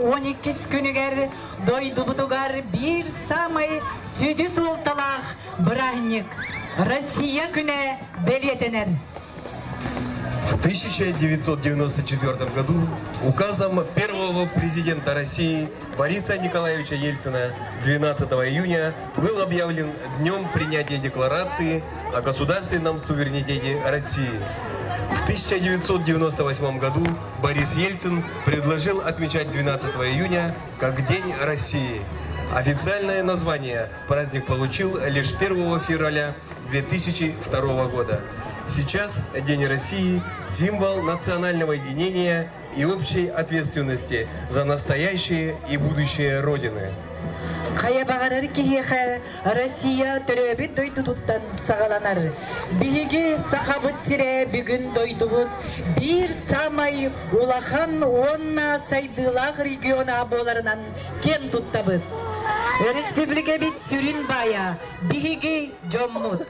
12 күнігер дойды бұтығар бір самай сөйді солталақ бірағынек Россия күне белетенер. В 1994 году указом первого президента России Бориса Николаевича Ельцина 12 июня был объявлен Днем принятия Декларации о государственном суверенитете России. В 1998 году Борис Ельцин предложил отмечать 12 июня как День России. Официальное название праздник получил лишь 1 февраля 2002 года. Сейчас День России – символ национального единения и общей ответственности за настоящее и будущее Родины. Қая бағарар кейеқі Россия түрөбіт дойды тұттан сағаланар. Биге сақабыт сире бүгін дойды бұд. Бір самай улахан онна сайдылақ региона боларынан кен тұттабыд. Республика бит сүрін бая, биге жоммуд.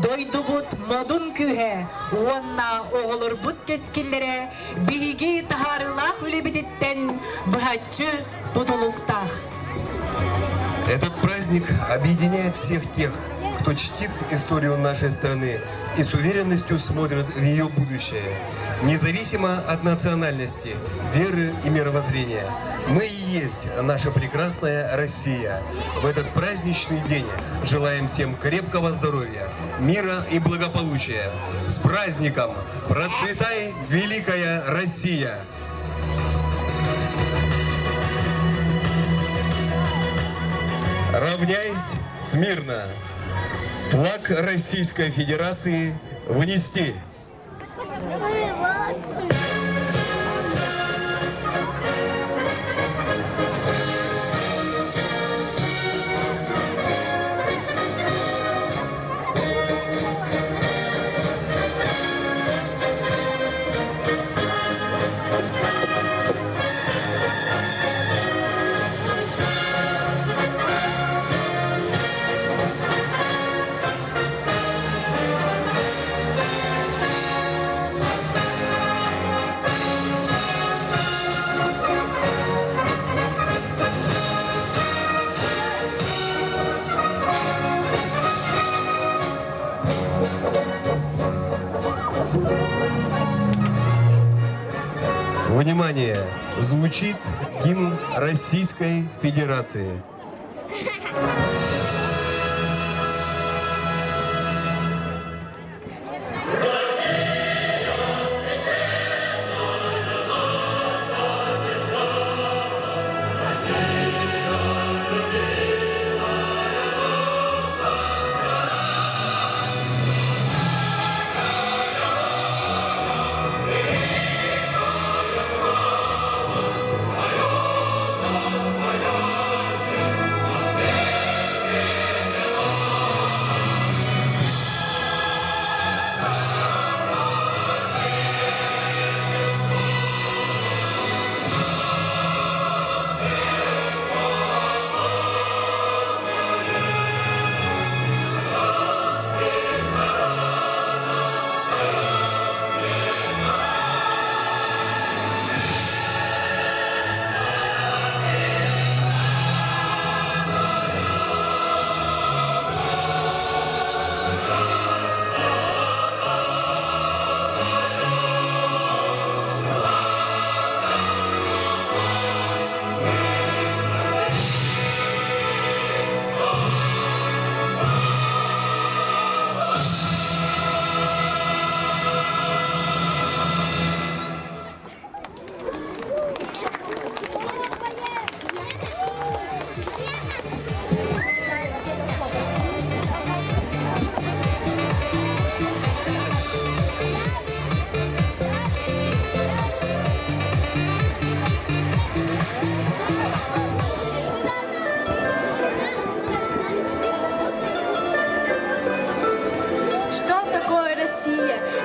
Дойды бұд модун күхе, онна оғылыр бұд кескілері, биге тахарылақ үлебедеттен бұхатчы тұтылықтақ. Этот праздник объединяет всех тех, кто чтит историю нашей страны и с уверенностью смотрит в ее будущее. Независимо от национальности, веры и мировоззрения, мы и есть наша прекрасная Россия. В этот праздничный день желаем всем крепкого здоровья, мира и благополучия. С праздником! Процветай, великая Россия! Равняйсь смирно. Флаг Российской Федерации внести. Внимание! Звучит гимн Российской Федерации.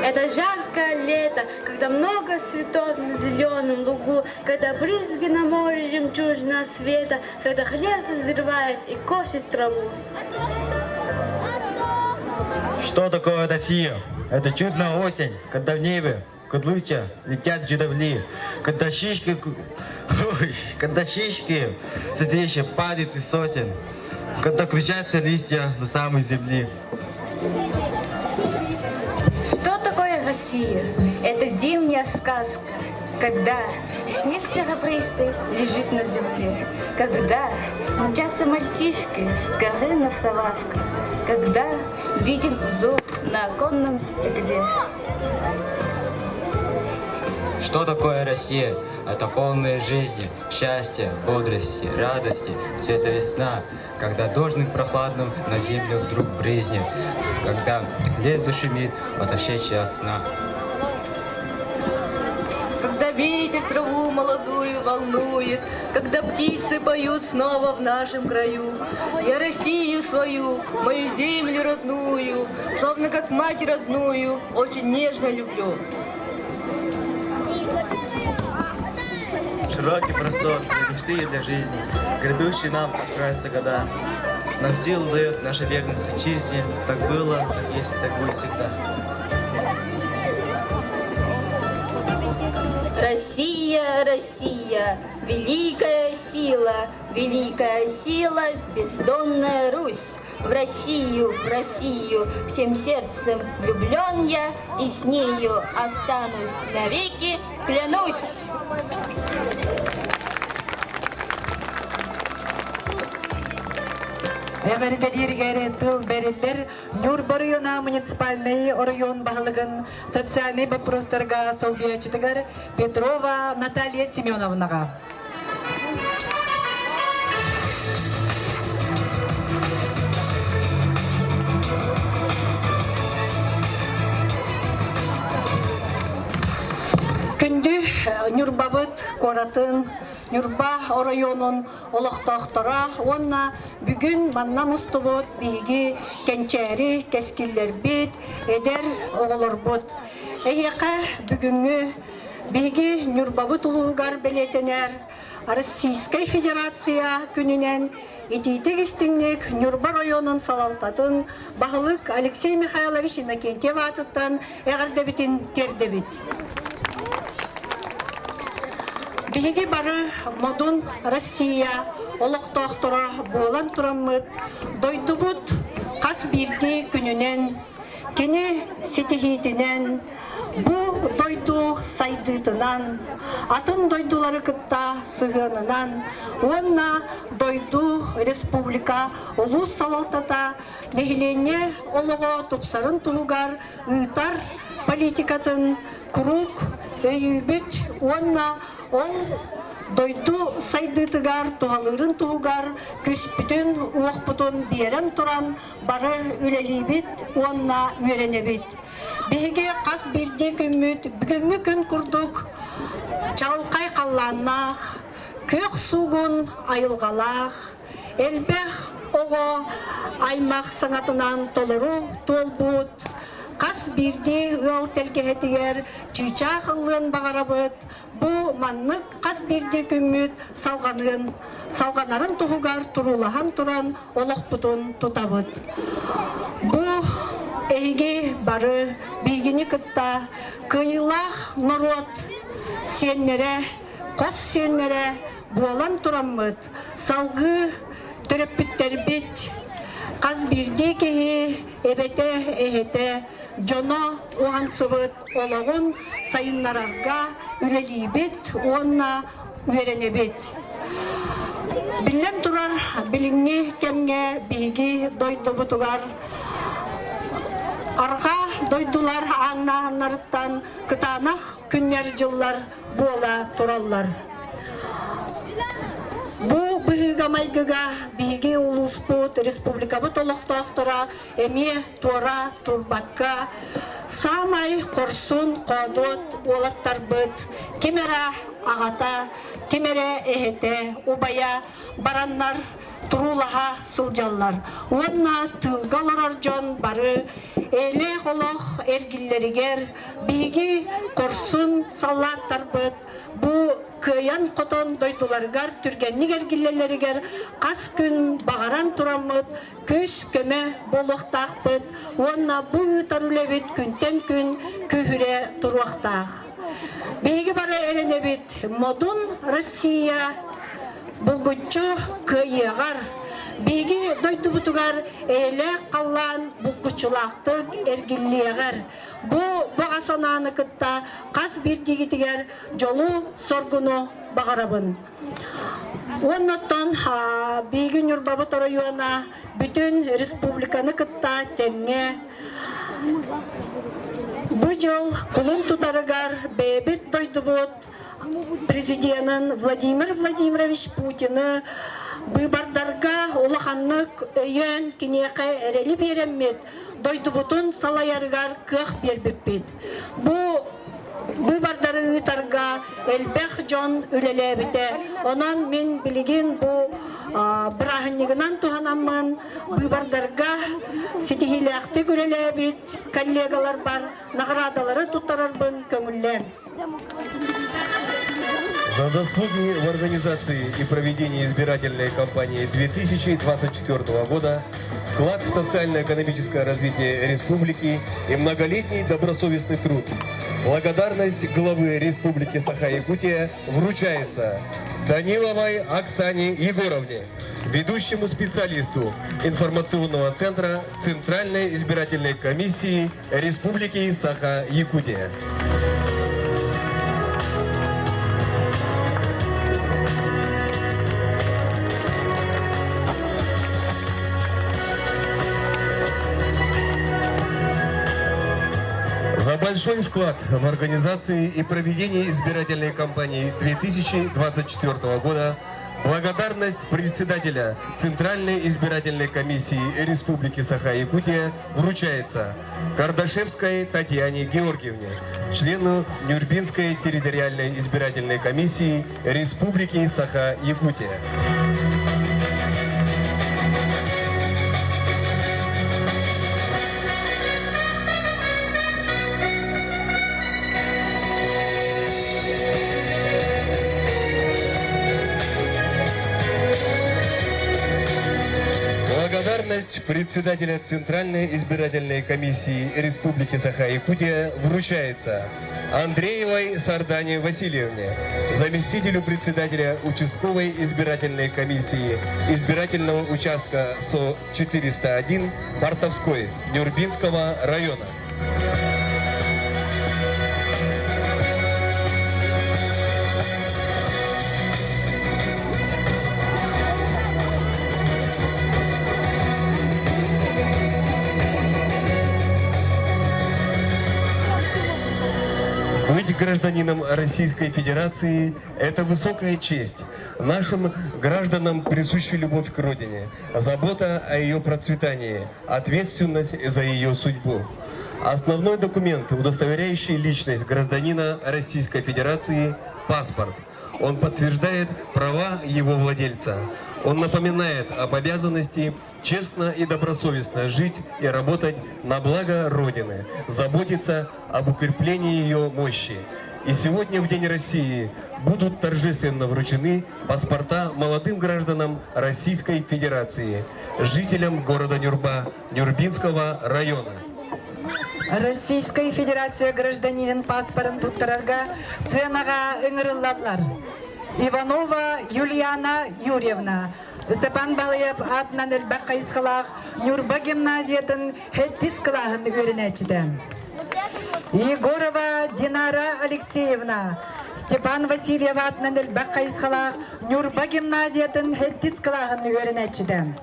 Это жаркое лето, когда много цветов на зеленом лугу, когда брызги на море жемчужного света, когда хлеб созревает и косит траву. Что такое Россия? Это чудная осень, когда в небе кудлыча летят журавли, когда птички Ой, когда чички сидящие падают из сосен, когда кричатся листья до самой земли. Что такое Россия? Это зимняя сказка, когда снег серебристый лежит на земле, когда мчатся мальчишки с горы на салазках, когда виден зов на оконном стекле. Что такое Россия? Это полная жизни, счастья, бодрости, радости, цвета весна, когда дождик прохладным на землю вдруг брызнет, когда лес зашумит от ощущения сна. Когда ветер траву молодую волнует, когда птицы поют снова в нашем краю. Я Россию свою, мою землю родную, словно как мать родную, очень нежно люблю. Широкий простор, мечты для жизни, грядущие нам красятся года. Нам силу дает наша верность к отчизне, так было, так есть, так будет всегда. Россия, Россия, великая сила, бездонная Русь. В Россию, всем сердцем влюблен я, и с нею останусь навеки, клянусь. Эвэрдэлиргэрэ тыл бэрэллэр Нюрба района муниципальный район бағылығын социальный вопростарға солбиячытыгар Петрова Наталья Семеновнаға. Күнді Нюрбабыт коратын Нюрба районун олоқтақтара, онна бүгін манна мұстыбыт биги кенчәри кескиллер бит, эдер оғылыр бұт. Эйеқа бүгінгі биги Нюрбабыт улуғар белетенер Российская Федерация күнінен Ититек истинник Нюрба районун салалтатын бағылық Алексей Михайлович Иннокентьев атыттан әғірдебітін тердебіт. Биги бары модун Россия олоқтақтыра болан тұрамыд, дойдубут қас бирди күнінен, кені сетихитінен, бұ дойду сайдытынан, атын дойдулары кытта сығынынан, онна дойду республика олус салалтата нехилене олығы топсарын туғар ұйтар политикатын круг өйібіт, онна ол дойду сайдытыгар, туғалырын туғар, күспүтін, уақпытын берен тұран, бары үлелейбіт, онна үйренебіт. Беге қас берде күмміт, бүгінгі күн күрдік, чалқай қалланнақ, көк суғын айылғалақ, әлбәқ оғы аймақ сыңатынан толыру толбут, қас берде ұл тәлгеетігер чыйча қылын бағарабыт, бұ маннық қас берде күмміт салғанарын тұғығар тұрулахан тұран олық бұтын тұтабыт. Бұ әйге бары бейгені күтта кыйлақ нұрот сеннере, қос сеннере болан тұрамыт, салғы түріппіттер бет, қас берде кеге әбете әхете, жоно оғансыбыт олығын сайынларарға үрелейбет, онна үйренебет. Білен тұрар, біліңне кемге бейгі дойдыбытығар, арға дойдулар аңнағынларыттан кытанақ күннер жыллар бола тұраллар. Бұ бұғыға майгыға бейге улуспут республикабы толықтақтыра әме туара турбакка самай қорсын қодот олаттар бұд кемера ағата, кемере әхете, убая бараннар турулаға сылжаллар. Онна тылгалар жон бары әле қолық әргілерігер бейге қорсын салаттар бұд бұ кыян котон дойтуларгар түргенник эргиллелеригер кас күн багаран турамыт көз көмө болуктакпыт онна бу тарулебит күнтен күн көһүре туруактак Биги бара эренебит модун Россия булгуччу кыйыгар. Биги дойдубутугар эле каллан булгучулактык эргиллиегер. Бу багасананы кытта кас бир дигитигер жолу соргуну багарабын. Оннотон биги Нюрбабыт района бүтүн республиканы кытта теңе бу жыл кулун тутарыгар бебит дойдубут президентын Владимир Владимирович Путины быбардарга улаханнык өйөн кинеке эрели береммет дойдубутун салаярыгар кых бербеппит. Бу быбардарыгытарга элбэх жон үлелебите. Онан мен билигин бу брахыннигынан туханаммын быбардарга сетихилякты үлелебит коллегалар бар наградалары туттарарбын көңүллен. За заслуги в организации и проведении избирательной кампании 2024 года, вклад в социально-экономическое развитие республики и многолетний добросовестный труд. Благодарность главы Республики Саха-Якутия вручается Даниловой Оксане Егоровне, ведущему специалисту информационного центра Центральной избирательной комиссии Республики Саха-Якутия. За большой вклад в организации и проведении избирательной кампании 2024 года благодарность председателя Центральной избирательной комиссии Республики Саха-Якутия вручается Кардашевской Татьяне Георгиевне, члену Нюрбинской территориальной избирательной комиссии Республики Саха-Якутия. Благодарность председателя Центральной избирательной комиссии Республики Саха-Якутия вручается Андреевой Сардане Васильевне, заместителю председателя участковой избирательной комиссии избирательного участка СО-401 Бартовской Нюрбинского района. Быть гражданином Российской Федерации – это высокая честь. Нашим гражданам присуща любовь к Родине, забота о ее процветании, ответственность за ее судьбу. Основной документ, удостоверяющий личность гражданина Российской Федерации – паспорт. Он подтверждает права его владельца. Он напоминает об обязанности честно и добросовестно жить и работать на благо Родины, заботиться об укреплении ее мощи. И сегодня, в День России, будут торжественно вручены паспорта молодым гражданам Российской Федерации, жителям города Нюрба, Нюрбинского района. Российская Федерация гражданин паспортын туттарарга сценага ыңырылларлар. Иванова Юлиана Юрьевна, Степан Балаев атынан элбак кайысқалақ Нюрба гимназиятын хеттис кылағын үйренәчіді. Егорова Динара Алексеевна, Степан Васильев атынан элбак кайысқалақ Нюрба гимназиятын хеттис кылағын үйренәчіді.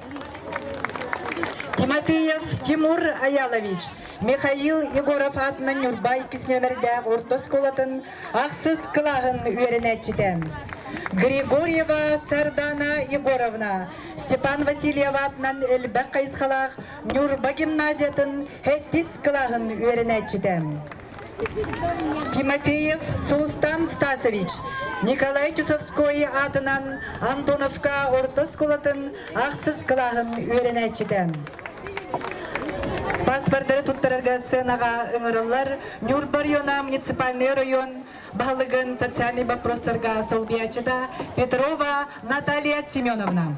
Тимофеев Тимур Аялович, Михаил Егоров атынан Нюрба 2 нөмірді орта сколатын ақсыз кылағын үйренәчіді. Григорьева Сардана Егоровна, Степан Васильев атынан элбак кайысқалақ Нюрба гимназиятын хеттис кылағын үйренәчіді. Тимофеев Сулстан Стасович, Николай Чусовской атынан Антоновка орта сколатын ақсыз кылағын үйренәчіді. Паспорттары туттарарга сценаға ыңырылар Нюрба района, муниципальный район, Балыгын социальный вопростарга солбиячыда Петрова Наталья Семеновна.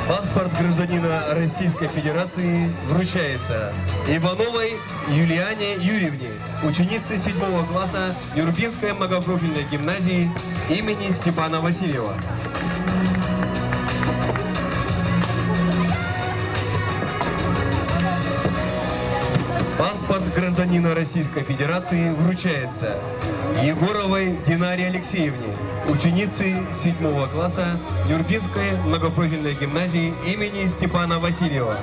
Паспорт гражданина Российской Федерации вручается Ивановой Юлиане Юрьевне, ученице 7 класса Нюрбинской многопрофильной гимназии имени Степана Васильева. Паспорт гражданина Российской Федерации вручается Егоровой Динаре Алексеевне, ученице 7 класса Нюрбинской многопрофильной гимназии имени Степана Васильева.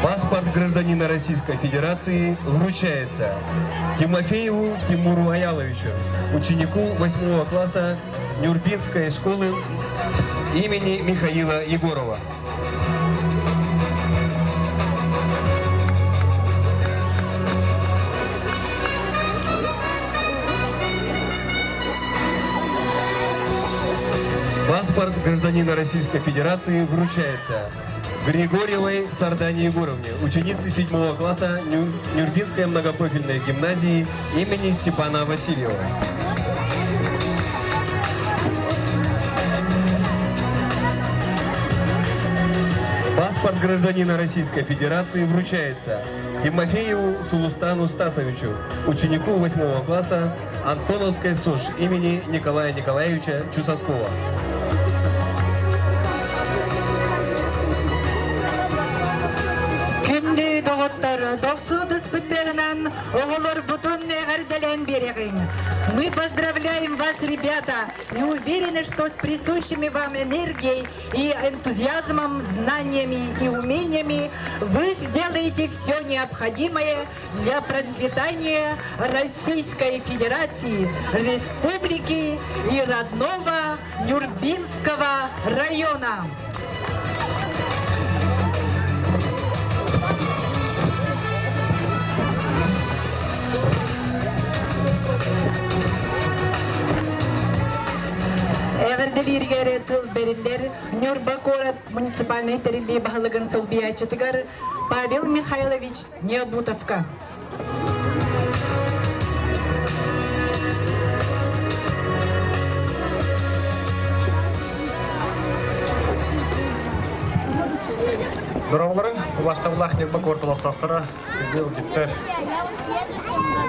Паспорт гражданина Российской Федерации вручается Тимофееву Тимуру Аяловичу, ученику 8 класса Нюрбинской школы имени Михаила Егорова. Паспорт гражданина Российской Федерации вручается Григорьевой Сардане Егоровне, ученице 7 класса Нюрбинской многопрофильной гимназии имени Степана Васильева. Паспорт гражданина Российской Федерации вручается Тимофееву Сулустану Стасовичу, ученику 8 класса Антоновской СОЖ имени Николая Николаевича Чусоскова. Мы поздравляем вас, ребята, и уверены, что с присущими вам энергией и энтузиазмом, знаниями и умениями вы сделаете все необходимое для процветания Российской Федерации, Республики и родного Нюрбинского района. Эверделиргере тыл бериллер Нюрбакорат муниципальный терили бахалыгын солбиячытыгар Павел Михайлович Необутовка. Здоровларың, Улаштабылах Нюрбакор тылақтақтары, диптер.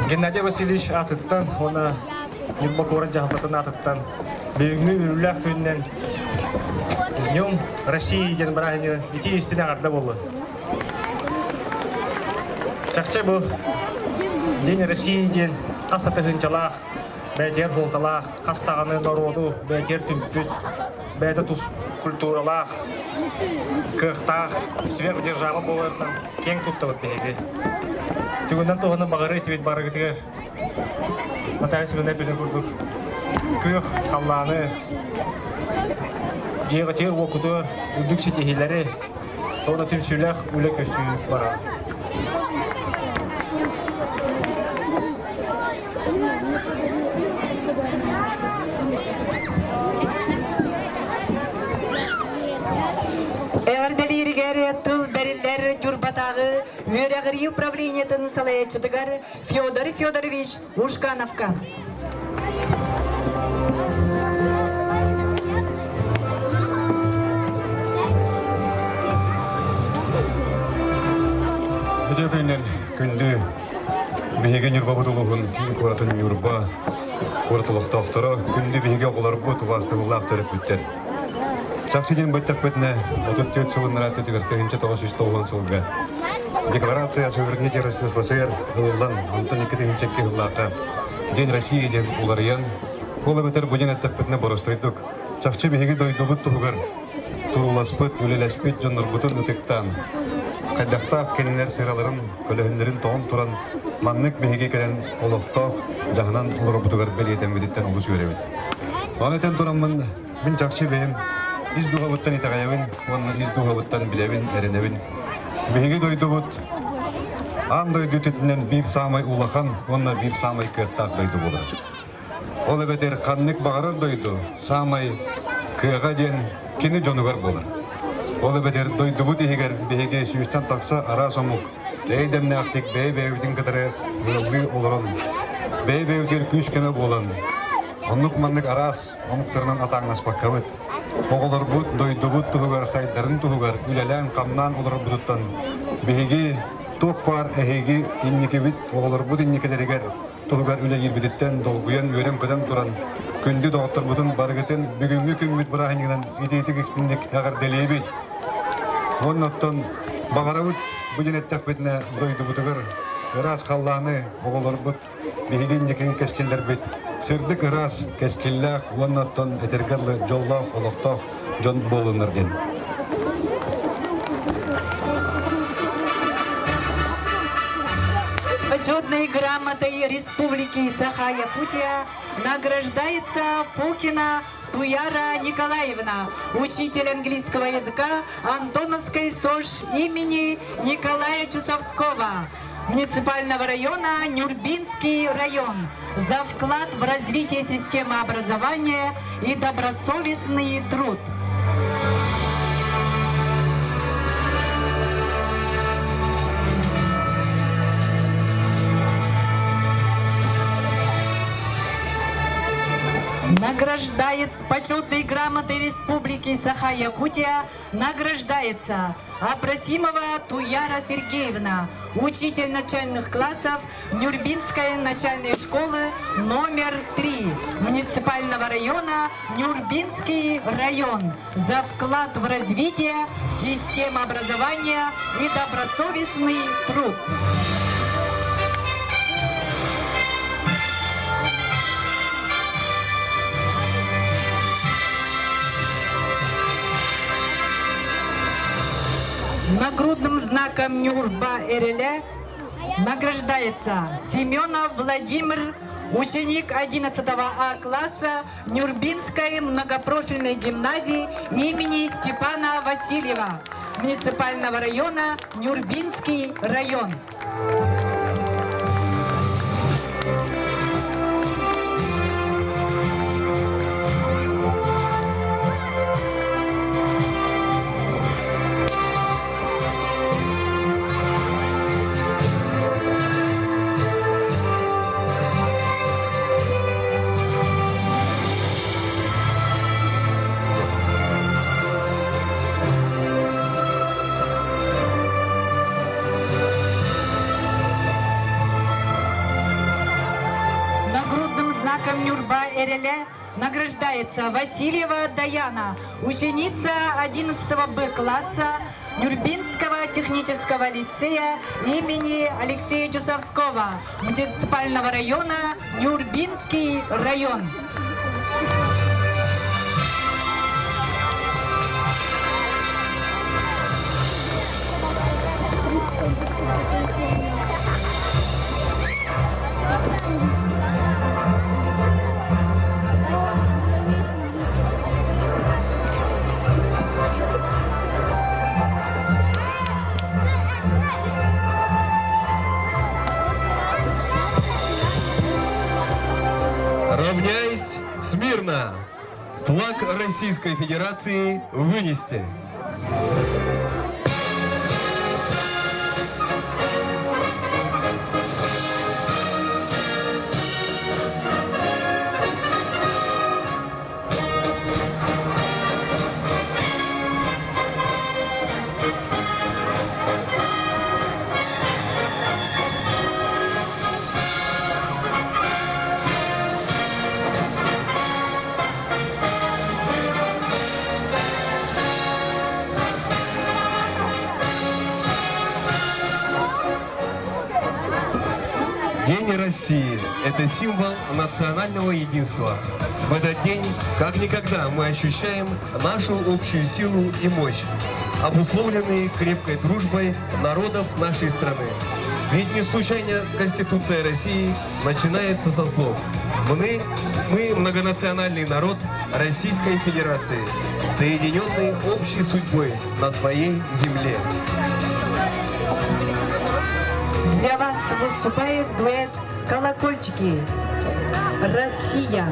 Геннадий Васильевич атыттан, оны Нюрбакорын жағылтатын атыттан. Бүгінгі үрілік күннен с Днем России ден бірағыны ити естіне ағарда болы. Чақча бұл День России ден қастаты ғынчалақ, бәйтер болталақ, қастағаны народу, бәйтер түмпіт, бәйті тұс культуралақ, кықтақ, сверхдержавы болырынан кен тұтты бұд бейді. Түгінден тұғыны бағыры етебет бары кетігер. Матәрісі білді білді көрдік. Күйік қалланы, жеғытер оқуды, үдік сетехилері, тоғда түмсілік үлік өстүйі бара. Эверделиргере тыл бериллер Журбатағы Верегри управлениетін салаячыдығар Федор Федорович Ушкановка. Бедетейнен күнді бейген юрба бұтылығын көратын юрба көретіліктақтары күнді бейге қолар бұт ұластығылақ төріп бүттер. Чақсиден бұттақ бетіне 34 сылын рәтті түгіртігінші 909 сылға. Декларация суверенитета РСФСР ғылылдан Антон 2-ші ғыллаққа День России ден ұлариян ол әбетер бұден әттік бетіне бұрыстойдық. Чақчы бейге дойды бұт тұғығыр тұруласпыт, үлелеспет жоныр бұтын үтіктан. Қайдақтақ кенелер сыраларын, көлігіндерін тоғын тұран, маннық бейге келен олықтақ, жағынан олыры бұтығар бәлетен бедеттен ұлыс өребет. Онетен тұрамын, мен жақшы бейім, издуға бұттан итағайавын, оны издуға бұттан білевін, әріневін. Бейге дойды бұт, ан дойды түтінен бір самай улақан, оны бір самай күйіқтақ дойды болыр. Ол әбетер қаннық бағарыр дойды, самай күйіға ден кені жонығар болыр. Ол бәдер дойдыбыт егер беге сүйістен тақса ара сомук Эйдемнәктик бәй-бәйүтін кітірес, өлі олырын. Бәй-бәйүтер күшкені болын. Онлық маннык арас, омықтырынан атаңнас баққавыт. Оғылыр бұд, дойды бұд тұғығар, сайдарын тұғығар, үлелән қамнан олыр бұдыттан. Бейгі тоқ бар, әйгі иннекі бит, оғылыр бұд иннекелерігер, тұғығар үле елбедеттен, долғыян, өрен көден тұран. Күнді доғыттыр бұдын барғытын, бүгінгі күн бүт бұрағынығынан идейтік екстіндік әғір дәлей бит. Оннаттан бағара бұд, бүгін әттәк бетіне дойды бұдығыр. Ирас қалланы оғылыр бұд, бейген некен кескелдер бет. Сырдық ирас кескелләқ, оннаттан әтергерлі жоллақ, олықтақ, жон болынырден. Почетной грамотой Республики Саха-Якутия награждается Фокина Туяра Николаевна, учитель английского языка Антоновской СОЖ имени Николая Чусовского, муниципального района Нюрбинский район, за вклад в развитие системы образования и добросовестный труд. Награждается почетной грамотой Республики Саха-Якутия, награждается Абрасимова Туяра Сергеевна, учитель начальных классов Нюрбинской начальной школы номер 3 муниципального района Нюрбинский район, за вклад в развитие системы образования и добросовестный труд. Нагрудным знаком Нюрба РЛ награждается Семенов Владимир, ученик 11 А класса Нюрбинской многопрофильной гимназии имени Степана Васильева, муниципального района Нюрбинский район. Нюрба РЛ награждается Васильева Даяна, ученица 11 Б класса Нюрбинского технического лицея имени Алексея Чусовского, муниципального района Нюрбинский район. Равняйсь смирно! Флаг Российской Федерации вынести! День России – это символ национального единства. В этот день, как никогда, мы ощущаем нашу общую силу и мощь, обусловленные крепкой дружбой народов нашей страны. Ведь не случайно Конституция России начинается со слов «Мы многонациональный народ Российской Федерации, соединенный общей судьбой на своей земле». Для вас выступает дуэт «Колокольчики». Россия.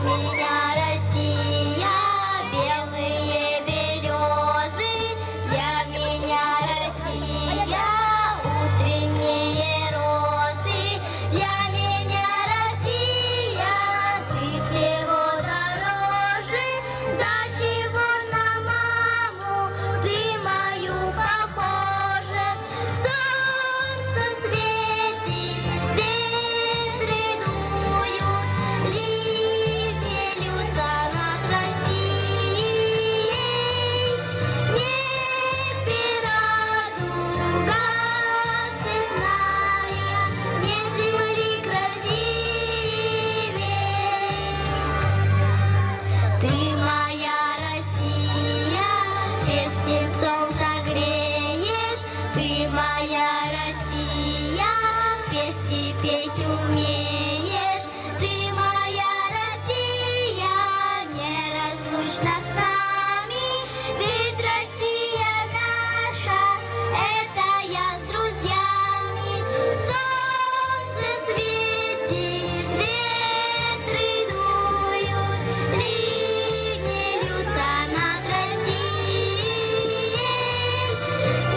меня Россия, белые березы, для меня Россия, утренние розы, для меня Россия, ты всего дороже, до чего ж на маму ты мою похожа. Солнце светит, ветры дуют, ливни льются над Россией. Небе радуга цветная, нет земли красивей. Ты моя Россия, свет степцом согреешь. Ты моя Россия, песни петь умеешь. Ты моя Россия, неразлучна с нами, ведь Россия наша, это я с друзьями. Солнце светит, ветры дуют, ливни льются над Россией.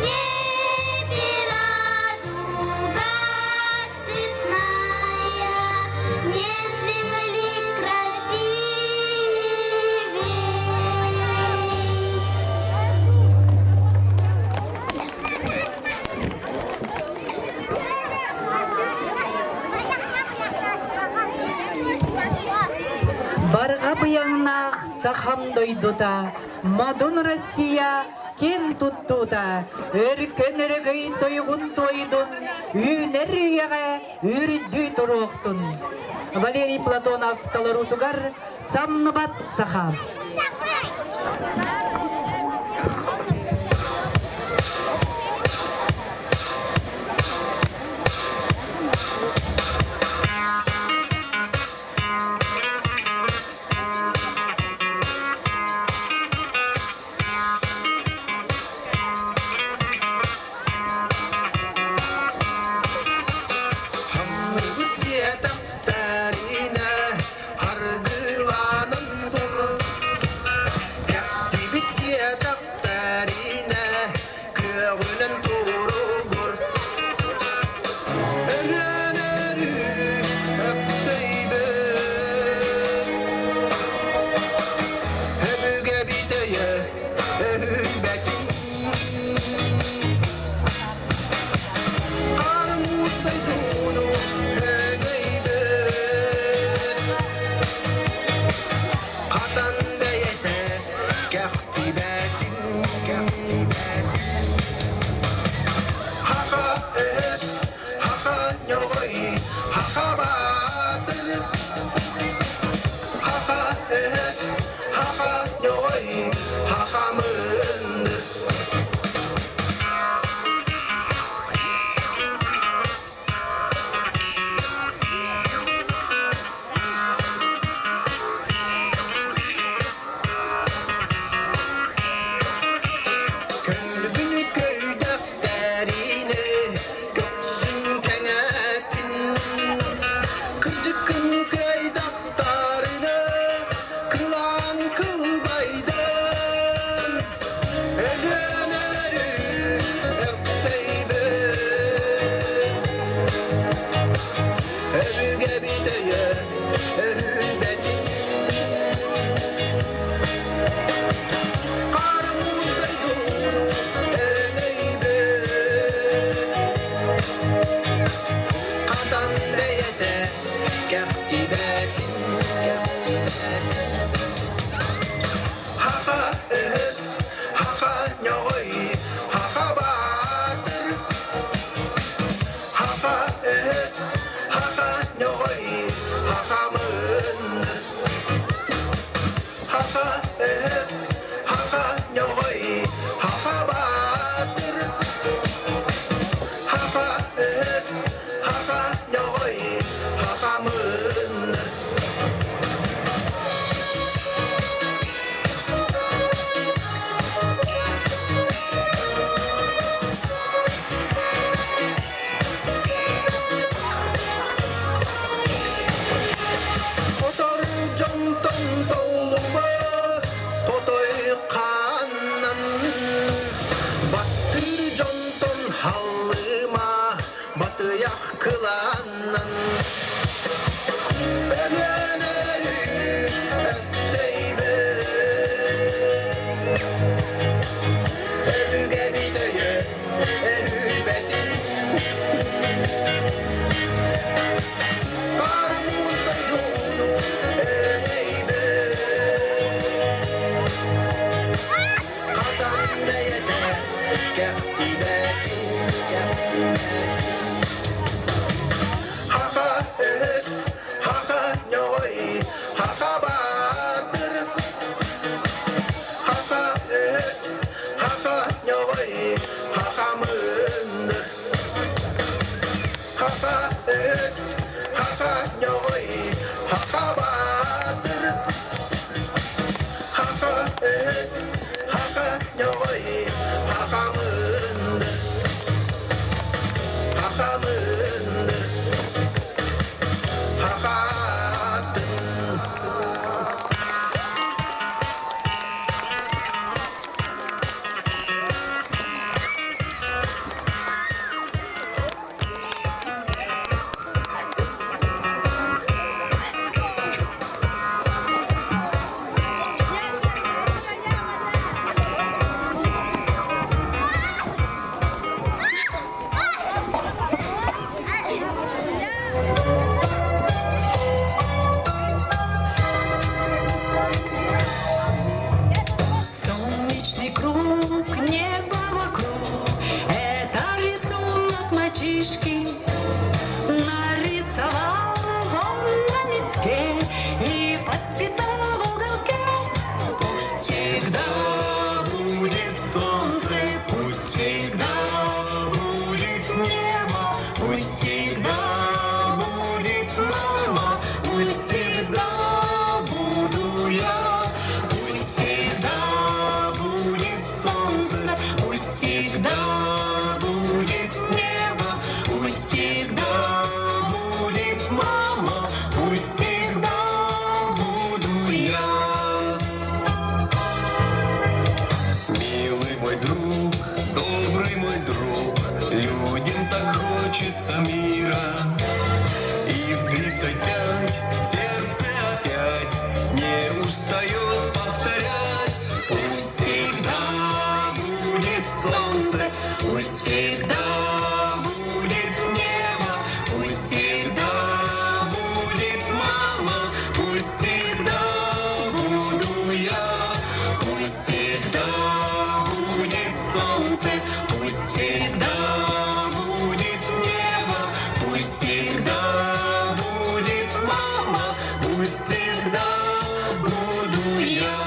Небе радуга цветная, нет земли Барға бұяңнақ сахам дойдуда, модун Россия кен туттуда, өркен өргөй тойғын тойдун, үйнер үйеге үрді тұруқтын. Валерий Платонов таларутугар самныбат сахам. Пусть всегда будет небо, пусть всегда будет мама, пусть всегда буду я, пусть всегда будет солнце, пусть всегда будет небо, пусть всегда будет мама, пусть всегда буду я.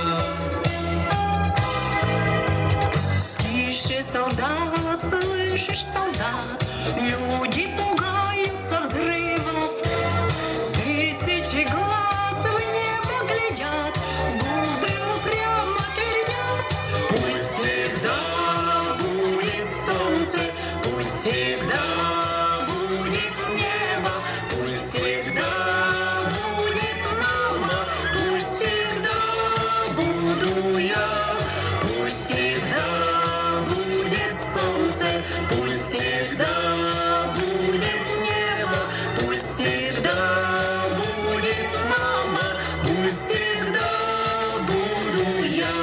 Тише, солдат, слышишь, солдат, люди пугаются взрывов. Тысячи глаз в небо глядят, губы упрямо твердят. Пусть всегда будет солнце, пусть всегда будет небо, пусть всегда будет мама, пусть всегда буду я, пусть всегда будет солнце, пусть всегда будет небо, пусть всегда будет мама, пусть всегда буду я.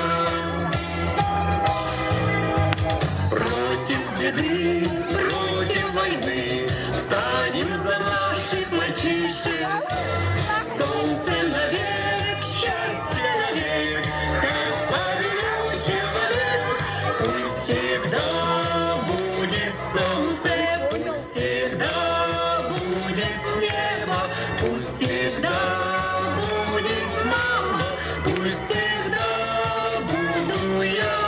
Против беды, против войны встанем за наших мальчишек. Солнце навек, счастье навек, как повелел человек. Пусть всегда будет солнце, пусть всегда будет небо, пусть всегда будет мама, пусть всегда буду я,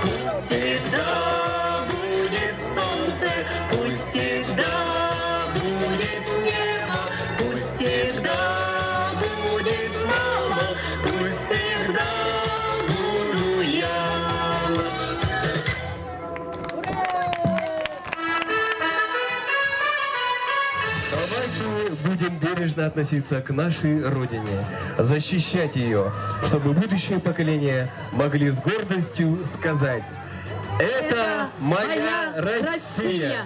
пусть всегда будет солнце, пусть всегда будет небо, пусть всегда будет мама, пусть всегда буду я. Давайте будем бережно относиться к нашей Родине, защищать ее, чтобы будущие поколения могли с гордостью сказать: «Это моя Россия».